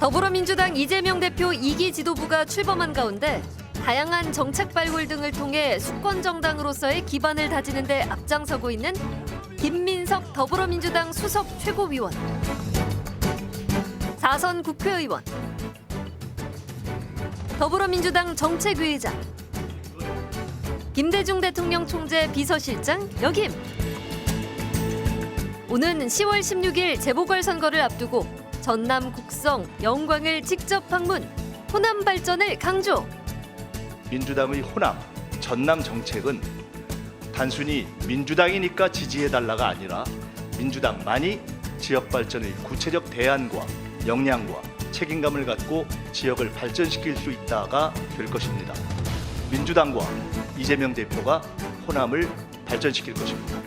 더불어민주당 이재명 대표 2기 지도부가 출범한 가운데 다양한 정책 발굴 등을 통해 수권 정당으로서의 기반을 다지는 데 앞장서고 있는 김민석 더불어민주당 수석 최고위원, 4선 국회의원, 더불어민주당 정책위의장, 김대중 대통령 총재 비서실장 역임. 오는 10월 16일 재보궐선거를 앞두고 전남 곡성, 영광을 직접 방문, 호남 발전을 강조. 민주당의 호남, 전남 정책은 단순히 민주당이니까 지지해달라가 아니라 민주당만이 지역 발전의 구체적 대안과 역량과 책임감을 갖고 지역을 발전시킬 수 있다가 될 것입니다. 민주당과 이재명 대표가 호남을 발전시킬 것입니다.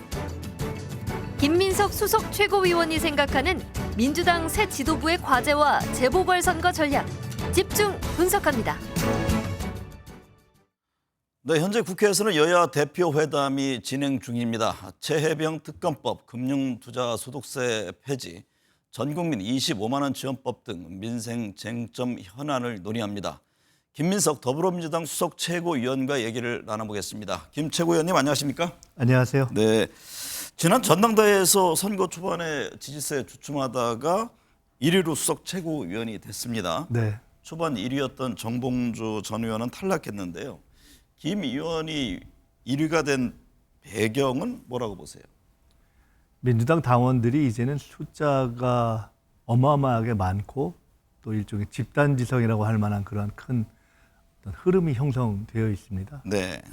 김민석 수석 최고위원이 생각하는 민주당 새 지도부의 과제와 재보궐선거 전략, 집중 분석합니다. 네, 현재 국회에서는 여야 대표 회담이 진행 중입니다. 최혜병 특검법, 금융투자소득세 폐지, 전국민 25만 원 지원법 등 민생 쟁점 현안을 논의합니다. 김민석 더불어민주당 수석 최고위원과 얘기를 나눠보겠습니다. 김 최고위원님 안녕하십니까? 안녕하세요. 네, 지난 전당대회에서 선거 초반에 지지세 주춤하다가 1위로 수석 최고위원이 됐습니다. 네. 초반 1위였던 정봉주 전 의원은 탈락했는데요. 김 의원이 1위가 된 배경은 뭐라고 보세요? 민주당 당원들이 이제는 숫자가 어마어마하게 많고 또 일종의 집단지성이라고 할 만한 그런 큰 어떤 흐름이 형성되어 있습니다. 네.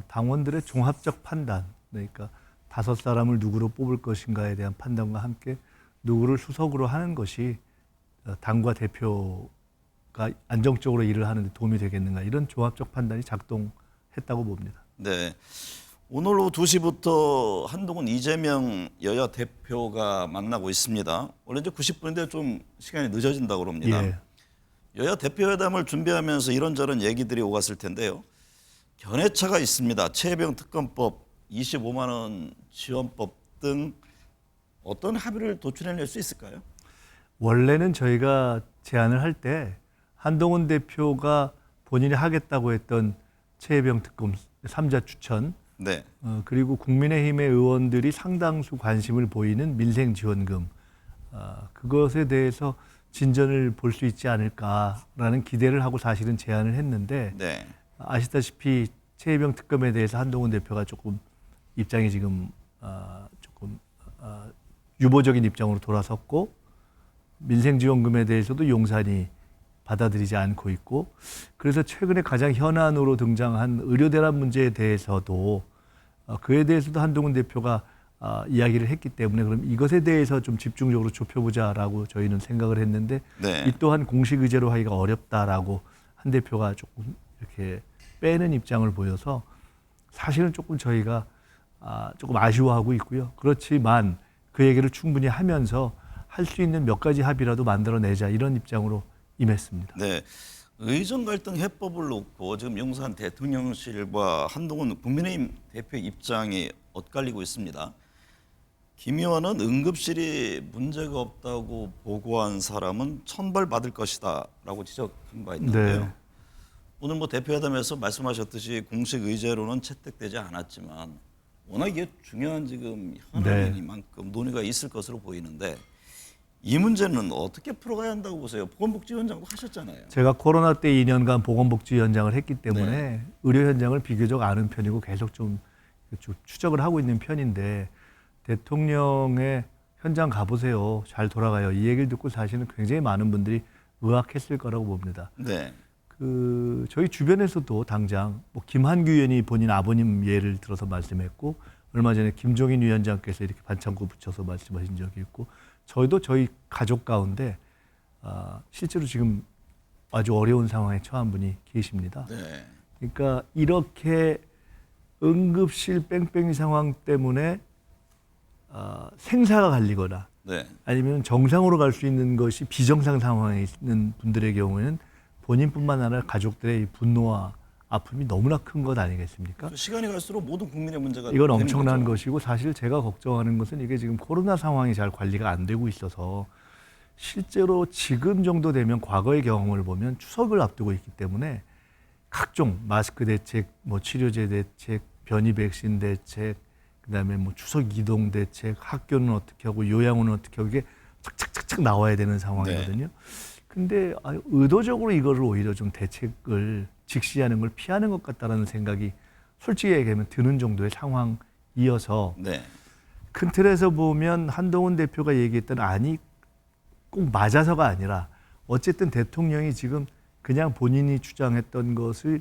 당원들의 종합적 판단, 그러니까 5사람을 누구로 뽑을 것인가에 대한 판단과 함께 누구를 수석으로 하는 것이 당과 대표가 안정적으로 일을 하는 데 도움이 되겠는가, 이런 종합적 판단이 작동했다고 봅니다. 네. 오늘 오후 2시부터 한동훈 이재명 여야 대표가 만나고 있습니다. 원래 이제 90분인데 좀 시간이 늦어진다고 그럽니다. 예. 여야 대표회담을 준비하면서 이런저런 얘기들이 오갔을 텐데요. 견해차가 있습니다. 최혜병 특검법, 25만 원 지원법 등 어떤 합의를 도출해낼 수 있을까요? 원래는 저희가 제안을 할 때 한동훈 대표가 본인이 하겠다고 했던 최혜병 특검 3자 추천, 네. 그리고 국민의힘의 의원들이 상당수 관심을 보이는 민생지원금, 그것에 대해서 진전을 볼 수 있지 않을까라는 기대를 하고 사실은 제안을 했는데, 네. 아시다시피 최혜병 특검에 대해서 한동훈 대표가 조금 입장이 지금 조금 유보적인 입장으로 돌아섰고, 민생지원금에 대해서도 용산이 받아들이지 않고 있고, 그래서 최근에 가장 현안으로 등장한 의료대란 문제에 대해서도 그에 대해서도 한동훈 대표가 이야기를 했기 때문에 그럼 이것에 대해서 좀 집중적으로 좁혀보자라고 저희는 생각을 했는데, 네. 이 또한 공식 의제로 하기가 어렵다라고 한 대표가 조금 이렇게 빼는 입장을 보여서 사실은 조금 저희가 조금 아쉬워하고 있고요. 그렇지만 그 얘기를 충분히 하면서 할 수 있는 몇 가지 합의라도 만들어내자, 이런 입장으로 임했습니다. 네. 의정 갈등 해법을 놓고 지금 용산 대통령실과 한동훈 국민의힘 대표 입장이 엇갈리고 있습니다. 김 의원은 응급실이 문제가 없다고 보고한 사람은 천벌받을 것이다라고 지적한 바 있는데요. 네. 오늘 뭐 대표회담에서 말씀하셨듯이 공식 의제로는 채택되지 않았지만 워낙 이게 중요한 지금 현안이니만큼 논의가 있을 것으로 보이는데, 이 문제는 어떻게 풀어가야 한다고 보세요? 보건복지위원장도 하셨잖아요. 제가 코로나 때 2년간 보건복지위원장을 했기 때문에 네. 의료 현장을 비교적 아는 편이고 계속 좀 추적을 하고 있는 편인데, 대통령의 현장 가보세요, 잘 돌아가요, 이 얘기를 듣고 사실은 굉장히 많은 분들이 의아했을 거라고 봅니다. 네. 저희 주변에서도 당장 뭐 김한규 의원이 본인 아버님 예를 들어서 말씀했고, 얼마 전에 김종인 위원장께서 이렇게 반창고 붙여서 말씀하신 적이 있고, 저희도 저희 가족 가운데 실제로 지금 아주 어려운 상황에 처한 분이 계십니다. 네. 그러니까 이렇게 응급실 뺑뺑이 상황 때문에 생사가 갈리거나 네. 아니면 정상으로 갈 수 있는 것이 비정상 상황에 있는 분들의 경우에는 본인뿐만 아니라 가족들의 분노와 아픔이 너무나 큰 것 아니겠습니까? 시간이 갈수록 모든 국민의 문제가 이건 되는 엄청난 거죠. 것이고, 사실 제가 걱정하는 것은 이게 지금 코로나 상황이 잘 관리가 안 되고 있어서 실제로 지금 정도 되면 과거의 경험을 보면 추석을 앞두고 있기 때문에 각종 마스크 대책, 뭐 치료제 대책, 변이 백신 대책, 그다음에 뭐 추석 이동 대책, 학교는 어떻게 하고 요양원은 어떻게 하고 이게 착착착착 나와야 되는 상황이거든요. 근데 의도적으로 이거를 오히려 좀 대책을 직시하는 걸 피하는 것 같다라는 생각이 솔직히 얘기하면 드는 정도의 상황이어서 네. 큰 틀에서 보면 한동훈 대표가 얘기했던 안이 꼭 맞아서가 아니라 어쨌든 대통령이 지금 그냥 본인이 주장했던 것을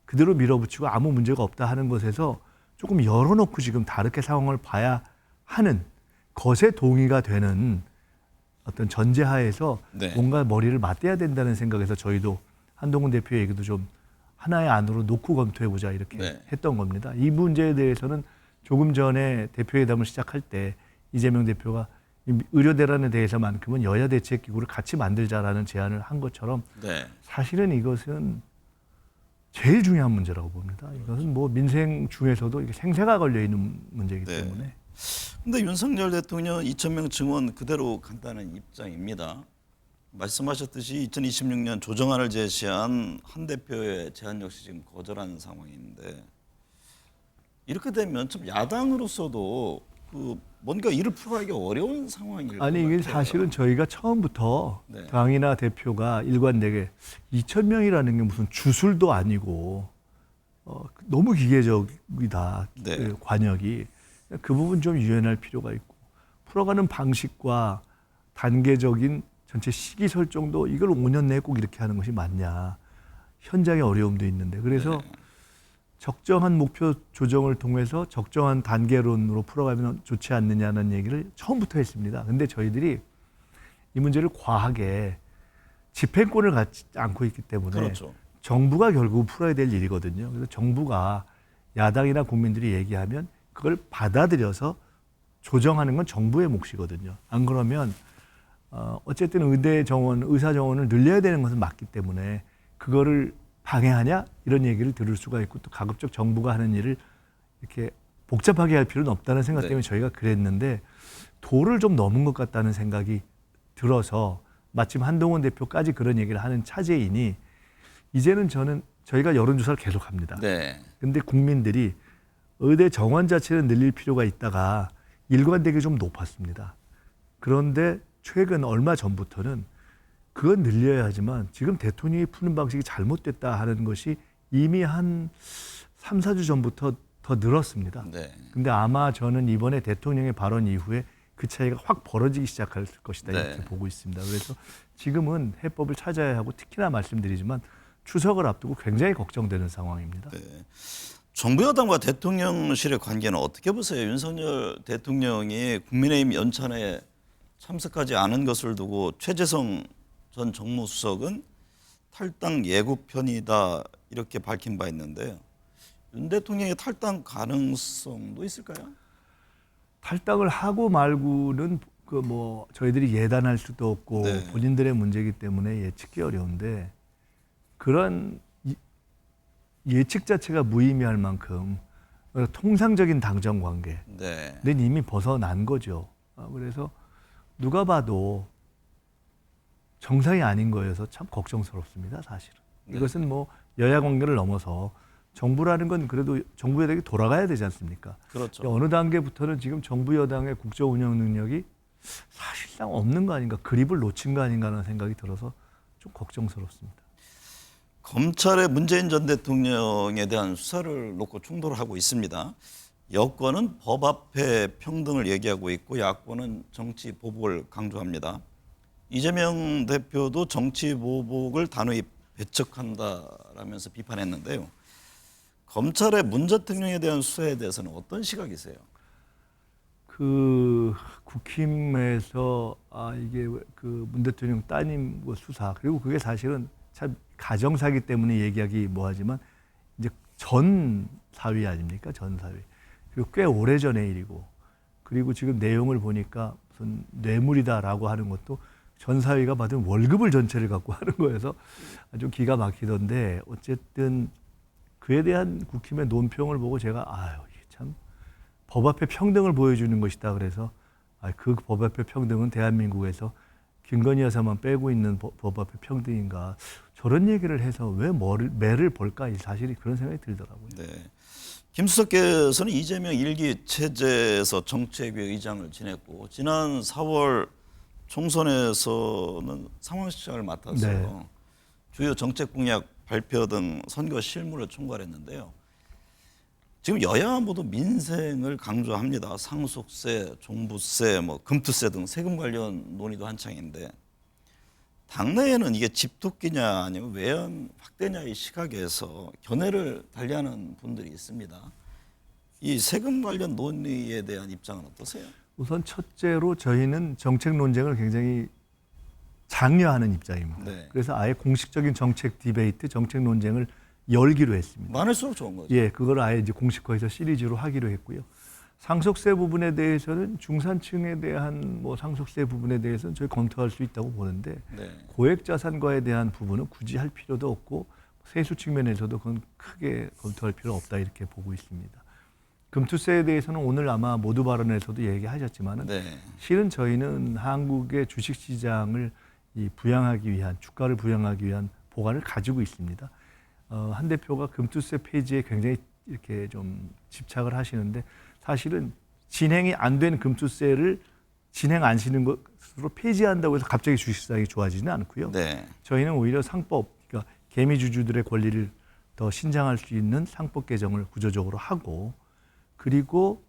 그대로 밀어붙이고 아무 문제가 없다 하는 것에서 조금 열어놓고 지금 다르게 상황을 봐야 하는 것에 동의가 되는 어떤 전제하에서 네. 뭔가 머리를 맞대야 된다는 생각에서 저희도 한동훈 대표 얘기도 좀 하나의 안으로 놓고 검토해보자 이렇게 네. 했던 겁니다. 이 문제에 대해서는 조금 전에 대표회담을 시작할 때 이재명 대표가 이 의료 대란에 대해서만큼은 여야 대책기구를 같이 만들자라는 제안을 한 것처럼 네. 사실은 이것은 제일 중요한 문제라고 봅니다. 이것은 뭐 민생 중에서도 이게 생사가 걸려 있는 문제이기 네. 때문에. 근데 윤석열 대통령은 2,000명 증원 그대로 간다는 입장입니다. 말씀하셨듯이 2026년 조정안을 제시한 한 대표의 제안 역시 지금 거절한 상황인데 이렇게 되면 좀 야당으로서도 그 뭔가 일을 풀어가기 어려운 상황일 것 아니 이게 같아요. 사실은 저희가 처음부터 네. 당이나 대표가 일관되게 2,000명이라는 게 무슨 주술도 아니고 너무 기계적이다. 네. 그 관역이 그 부분 좀 유연할 필요가 있고 풀어가는 방식과 단계적인 전체 시기 설정도 이걸 5년 내에 꼭 이렇게 하는 것이 맞냐. 현장의 어려움도 있는데 그래서 네. 적정한 목표 조정을 통해서 적정한 단계론으로 풀어가면 좋지 않느냐는 얘기를 처음부터 했습니다. 근데 저희들이 이 문제를 과하게 집행권을 갖지 않고 있기 때문에 그렇죠. 정부가 결국 풀어야 될 일이거든요. 그래서 정부가 야당이나 국민들이 얘기하면 그걸 받아들여서 조정하는 건 정부의 몫이거든요. 안 그러면 어쨌든 의사 정원을 늘려야 되는 것은 맞기 때문에 그거를 방해하냐 이런 얘기를 들을 수가 있고 또 가급적 정부가 하는 일을 이렇게 복잡하게 할 필요는 없다는 생각 때문에 네. 저희가 그랬는데 도를 좀 넘은 것 같다는 생각이 들어서 마침 한동훈 대표까지 그런 얘기를 하는 차제이니 이제는 저희가 여론조사를 계속합니다. 네. 근데 국민들이 의대 정원 자체는 늘릴 필요가 있다가 일관되게 좀 높았습니다. 그런데 최근 얼마 전부터는 그건 늘려야 하지만 지금 대통령이 푸는 방식이 잘못됐다 하는 것이 이미 한 3, 4주 전부터 더 늘었습니다. 네. 근데 아마 저는 이번에 대통령의 발언 이후에 그 차이가 확 벌어지기 시작할 것이다 이렇게 네. 보고 있습니다. 그래서 지금은 해법을 찾아야 하고 특히나 말씀드리지만 추석을 앞두고 굉장히 걱정되는 상황입니다. 네. 정부 여당과 대통령실의 관계는 어떻게 보세요? 윤석열 대통령이 국민의힘 연찬에 참석하지 않은 것을 두고 최재성 전 정무수석은 탈당 예고편이다 이렇게 밝힌 바 있는데요. 윤 대통령의 탈당 가능성도 있을까요? 탈당을 하고 말고는 그 뭐 저희들이 예단할 수도 없고 네. 본인들의 문제이기 때문에 예측이 어려운데 그런 예측 자체가 무의미할 만큼 통상적인 당정 관계는 네. 이미 벗어난 거죠. 그래서 누가 봐도 정상이 아닌 거여서 참 걱정스럽습니다, 사실은. 네. 이것은 뭐 여야 관계를 넘어서 정부라는 건 그래도 정부 여당이 돌아가야 되지 않습니까? 그렇죠. 어느 단계부터는 지금 정부 여당의 국정 운영 능력이 사실상 없는 거 아닌가, 그립을 놓친 거 아닌가 하는 생각이 들어서 좀 걱정스럽습니다. 검찰의 문재인 전 대통령에 대한 수사를 놓고 충돌을 하고 있습니다. 여권은 법 앞에 평등을 얘기하고 있고 야권은 정치 보복을 강조합니다. 이재명 대표도 정치 보복을 단호히 배척한다라면서 비판했는데요. 검찰의 문 대통령에 대한 수사에 대해서는 어떤 시각이세요? 그 국힘에서 이게 그 문 대통령 따님 수사 그리고 그게 사실은 참 가정사기 때문에 얘기하기 뭐하지만 이제 전 사위 아닙니까? 전 사위. 그리고 꽤 오래전의 일이고 그리고 지금 내용을 보니까 무슨 뇌물이다라고 하는 것도 전 사위가 받은 월급을 전체를 갖고 하는 거여서 아주 기가 막히던데 어쨌든 그에 대한 국힘의 논평을 보고 제가 이게 참 법 앞에 평등을 보여주는 것이다 그래서 그 법 앞에 평등은 대한민국에서 김건희 여사만 빼고 있는 법 앞에 평등인가 저런 얘기를 해서 왜 매를 볼까 사실이 그런 생각이 들더라고요. 네. 김수석께서는 이재명 일기 체제에서 정책위 의장을 지냈고 지난 4월 총선에서는 상황실장을 맡아서 네. 주요 정책 공약 발표 등 선거 실무를 총괄했는데요. 지금 여야 모두 민생을 강조합니다. 상속세, 종부세, 금투세 등 세금 관련 논의도 한창인데 당내에는 이게 집토끼냐 아니면 외연 확대냐의 시각에서 견해를 달리하는 분들이 있습니다. 이 세금 관련 논의에 대한 입장은 어떠세요? 우선 첫째로 저희는 정책 논쟁을 굉장히 장려하는 입장입니다. 네. 그래서 아예 공식적인 정책 디베이트, 정책 논쟁을 열기로 했습니다. 많을수록 좋은 거죠. 예, 그걸 아예 이제 공식화해서 시리즈로 하기로 했고요. 상속세 부분에 대해서는 중산층에 대한 상속세 부분에 대해서는 저희 검토할 수 있다고 보는데 네. 고액 자산과에 대한 부분은 굳이 할 필요도 없고 세수 측면에서도 그건 크게 검토할 필요 없다 이렇게 보고 있습니다. 금투세에 대해서는 오늘 아마 모두 발언에서도 얘기하셨지만은 네. 실은 저희는 한국의 주식시장을 부양하기 위한 주가를 부양하기 위한 보관을 가지고 있습니다. 한 대표가 금투세 폐지에 굉장히 이렇게 좀 집착을 하시는데 사실은 진행이 안 된 금투세를 진행 안 시는 것으로 폐지한다고 해서 갑자기 주식시장이 좋아지지는 않고요. 네. 저희는 오히려 상법, 그러니까 개미주주들의 권리를 더 신장할 수 있는 상법 개정을 구조적으로 하고 그리고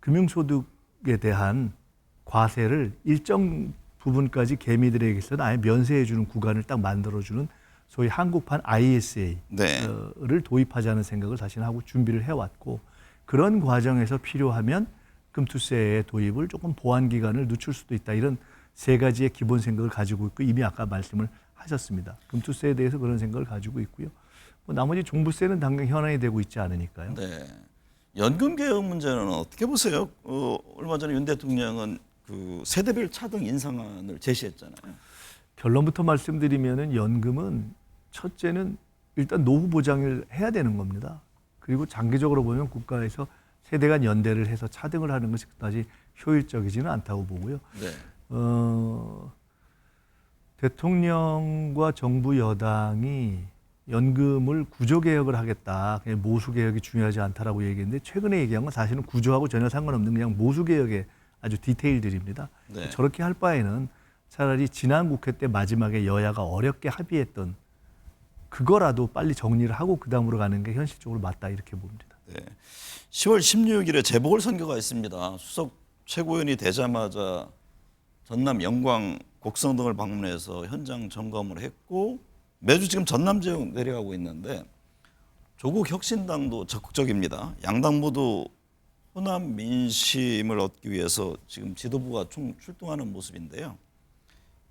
금융소득에 대한 과세를 일정 부분까지 개미들에게서는 아예 면세해 주는 구간을 딱 만들어주는 소위 한국판 ISA를 네. 도입하자는 생각을 사실 하고 준비를 해왔고 그런 과정에서 필요하면 금투세의 도입을 조금 보완 기간을 늦출 수도 있다. 이런 세 가지의 기본 생각을 가지고 있고 이미 아까 말씀을 하셨습니다. 금투세에 대해서 그런 생각을 가지고 있고요. 나머지 종부세는 당장 현안이 되고 있지 않으니까요. 네. 연금 개혁 문제는 어떻게 보세요? 얼마 전에 윤 대통령은 그 세대별 차등 인상안을 제시했잖아요. 결론부터 말씀드리면은 연금은 첫째는 일단 노후 보장을 해야 되는 겁니다. 그리고 장기적으로 보면 국가에서 세대 간 연대를 해서 차등을 하는 것이 그다지 효율적이지는 않다고 보고요. 네. 대통령과 정부 여당이 연금을 구조개혁을 하겠다. 그냥 모수개혁이 중요하지 않다라고 얘기했는데 최근에 얘기한 건 사실은 구조하고 전혀 상관없는 그냥 모수개혁의 아주 디테일들입니다. 네. 저렇게 할 바에는 차라리 지난 국회 때 마지막에 여야가 어렵게 합의했던 그거라도 빨리 정리를 하고 그 다음으로 가는 게 현실적으로 맞다 이렇게 봅니다. 네. 10월 16일에 재보궐선거가 있습니다. 수석 최고위원이 되자마자 전남 영광 곡성 등을 방문해서 현장 점검을 했고 매주 지금 전남 지역 내려가고 있는데 조국 혁신당도 적극적입니다. 양당 모두 호남 민심을 얻기 위해서 지금 지도부가 총 출동하는 모습인데요.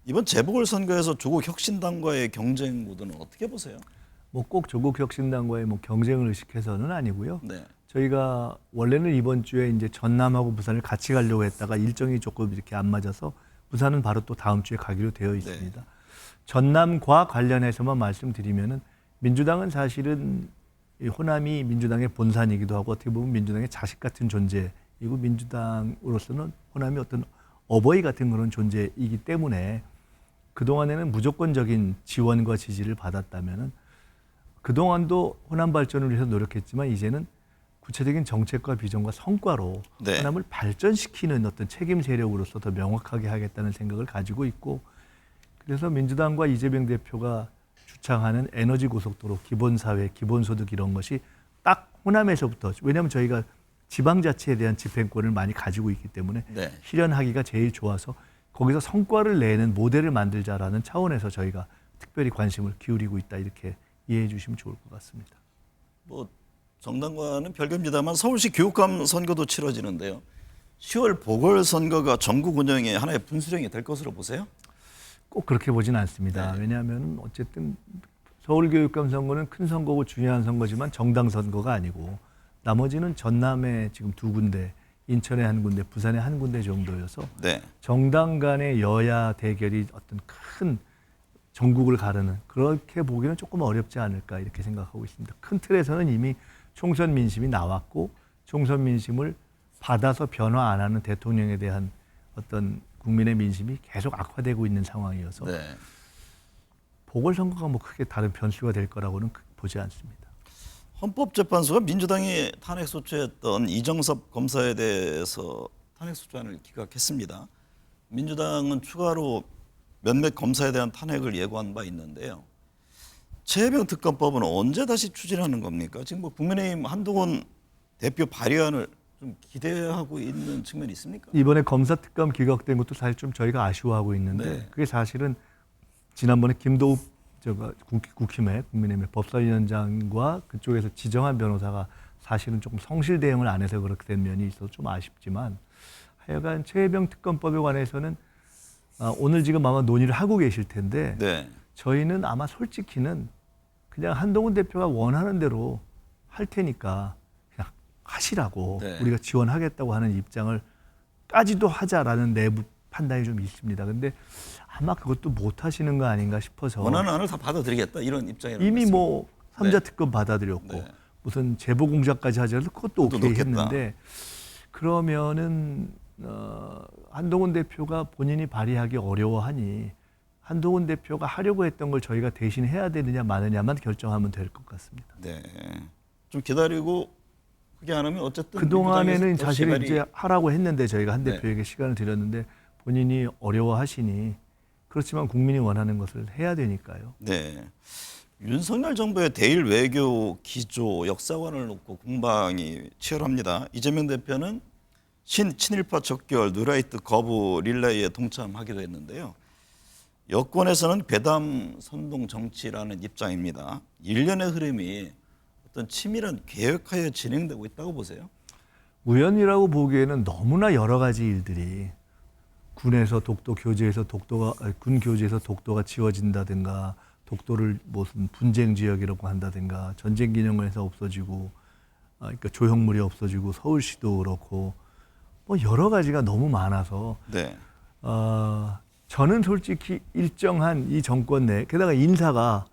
이번 재보궐선거에서 조국 혁신당과의 경쟁 구도는 어떻게 보세요? 꼭 조국 혁신당과의 경쟁을 의식해서는 아니고요. 네. 저희가 원래는 이번 주에 이제 전남하고 부산을 같이 가려고 했다가 일정이 조금 이렇게 안 맞아서 부산은 바로 또 다음 주에 가기로 되어 있습니다. 네. 전남과 관련해서만 말씀드리면은 민주당은 사실은 이 호남이 민주당의 본산이기도 하고 어떻게 보면 민주당의 자식 같은 존재이고 민주당으로서는 호남이 어떤 어버이 같은 그런 존재이기 때문에 그동안에는 무조건적인 지원과 지지를 받았다면은 그동안도 호남 발전을 위해서 노력했지만 이제는 구체적인 정책과 비전과 성과로 네. 호남을 발전시키는 어떤 책임 세력으로서 더 명확하게 하겠다는 생각을 가지고 있고 그래서 민주당과 이재명 대표가 주창하는 에너지 고속도로, 기본사회, 기본소득 이런 것이 딱 호남에서부터 왜냐하면 저희가 지방자치에 대한 집행권을 많이 가지고 있기 때문에 네. 실현하기가 제일 좋아서 거기서 성과를 내는 모델을 만들자라는 차원에서 저희가 특별히 관심을 기울이고 있다 이렇게 이해해 주시면 좋을 것 같습니다. 정당과는 별개입니다만 서울시 교육감 선거도 치러지는데요. 10월 보궐선거가 전국 운영의 하나의 분수령이 될 것으로 보세요? 꼭 그렇게 보진 않습니다. 네. 왜냐하면 어쨌든 서울교육감 선거는 큰 선거고 중요한 선거지만 정당 선거가 아니고 나머지는 전남에 지금 2군데, 인천에 1군데, 부산에 1군데 정도여서 네. 정당 간의 여야 대결이 어떤 큰 전국을 가르는 그렇게 보기는 조금 어렵지 않을까 이렇게 생각하고 있습니다. 큰 틀에서는 이미 총선 민심이 나왔고 총선 민심을 받아서 변화 안 하는 대통령에 대한 어떤 국민의 민심이 계속 악화되고 있는 상황이어서 네. 보궐선거가 뭐 크게 다른 변수가 될 거라고는 보지 않습니다. 헌법재판소가 민주당이 탄핵소추했던 이정섭 검사에 대해서 탄핵소추안을 기각했습니다. 민주당은 추가로 몇몇 검사에 대한 탄핵을 예고한 바 있는데요. 최혜병 특검법은 언제 다시 추진하는 겁니까? 지금 뭐 국민의힘 한동훈 대표 발의안을 좀 기대하고 있는 측면이 있습니까? 이번에 검사특검 기각된 것도 사실 좀 저희가 아쉬워하고 있는데 네. 그게 사실은 지난번에 김도읍 국힘의 국민의힘의 법사위원장과 그쪽에서 지정한 변호사가 사실은 조금 성실 대응을 안 해서 그렇게 된 면이 있어서 좀 아쉽지만 하여간 최혜병 특검법에 관해서는 오늘 지금 아마 논의를 하고 계실 텐데 네. 저희는 아마 솔직히는 그냥 한동훈 대표가 원하는 대로 할 테니까 그냥 하시라고 네. 우리가 지원하겠다고 하는 입장을 까지도 하자라는 내부 판단이 좀 있습니다. 근데 아마 그것도 못 하시는 거 아닌가 싶어서 원하는 안을 다 받아들이겠다 이런 입장이라고 이미 말씀입니다. 뭐 3자 네. 특검 받아들였고 네. 무슨 제보 공작까지 하자도 그것도 그것도 오케이 넣겠다. 했는데 그러면은 한동훈 대표가 본인이 발의하기 어려워하니 한동훈 대표가 하려고 했던 걸 저희가 대신 해야 되느냐 마느냐만 결정하면 될 것 같습니다. 네. 좀 기다리고 그게 안 하면 어쨌든 그동안에는 민주당에서 사실 제발이- 이제 하라고 했는데 저희가 한 네. 대표에게 시간을 드렸는데 본인이 어려워하시니 그렇지만 국민이 원하는 것을 해야 되니까요. 네. 윤석열 정부의 대일 외교 기조 역사관을 놓고 공방이 치열합니다. 이재명 대표는 친일파 척결 뉴라이트 거부 릴레이에 동참하기도 했는데요. 여권에서는 괴담 선동 정치라는 입장입니다. 일련의 흐름이 어떤 치밀한 계획하에 진행되고 있다고 보세요? 우연이라고 보기에는 너무나 여러 가지 일들이 군에서 독도 교재에서 군 교재에서 독도가 지워진다든가 독도를 무슨 분쟁 지역이라고 한다든가 전쟁 기념관에서 없어지고 그러니까 조형물이 없어지고 서울시도 그렇고 뭐 여러 가지가 너무 많아서 네. 저는 솔직히 일정한 이 정권 내 게다가 인사가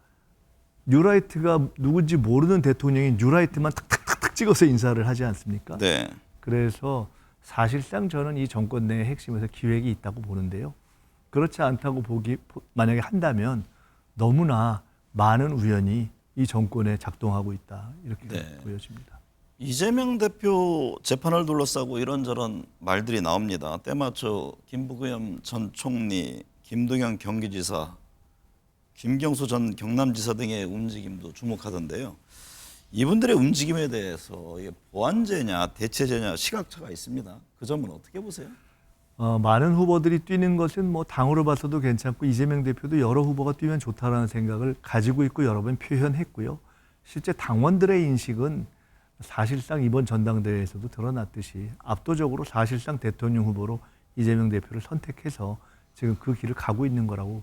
뉴라이트가 누군지 모르는 대통령이 뉴라이트만 탁탁탁탁 찍어서 인사를 하지 않습니까? 네. 그래서 사실상 저는 이 정권 내의 핵심에서 기획이 있다고 보는데요. 그렇지 않다고 만약에 한다면 너무나 많은 우연이 이 정권에 작동하고 있다 이렇게 네. 보여집니다. 이재명 대표 재판을 둘러싸고 이런저런 말들이 나옵니다. 때마쳐 김부겸 전 총리, 김동연 경기지사, 김경수 전 경남지사 등의 움직임도 주목하던데요. 이분들의 움직임에 대해서 이게 보완제냐 대체제냐 시각차가 있습니다. 그 점은 어떻게 보세요? 많은 후보들이 뛰는 것은 뭐 당으로 봐서도 괜찮고 이재명 대표도 여러 후보가 뛰면 좋다라는 생각을 가지고 있고 여러 번 표현했고요. 실제 당원들의 인식은 사실상 이번 전당대회에서도 드러났듯이 압도적으로 사실상 대통령 후보로 이재명 대표를 선택해서 지금 그 길을 가고 있는 거라고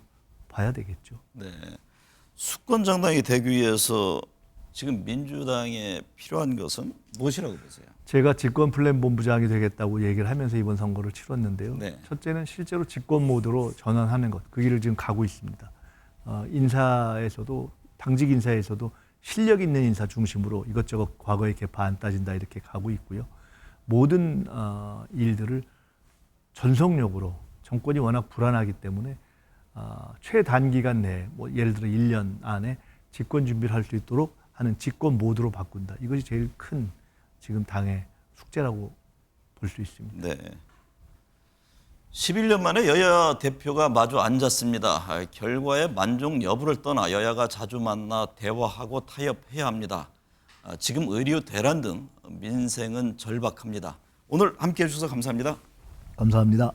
봐야 되겠죠. 네. 수권 정당이 되기 위해서 지금 민주당에 필요한 것은 무엇이라고 보세요? 제가 집권 플랜 본부장이 되겠다고 얘기를 하면서 이번 선거를 치렀는데요. 네. 첫째는 실제로 집권 모드로 전환하는 것, 그 길을 지금 가고 있습니다. 인사에서도 당직 인사에서도 실력 있는 인사 중심으로 이것저것 과거의 개파 안 따진다 이렇게 가고 있고요. 모든 일들을 전속력으로 정권이 워낙 불안하기 때문에 최단기간 내에 뭐 예를 들어 1년 안에 집권 준비를 할 수 있도록 하는 집권 모드로 바꾼다. 이것이 제일 큰 지금 당의 숙제라고 볼 수 있습니다. 네. 11년 만에 여야 대표가 마주 앉았습니다. 결과의 만족 여부를 떠나 여야가 자주 만나 대화하고 타협해야 합니다. 지금 의료 대란 등 민생은 절박합니다. 오늘 함께해 주셔서 감사합니다. 감사합니다.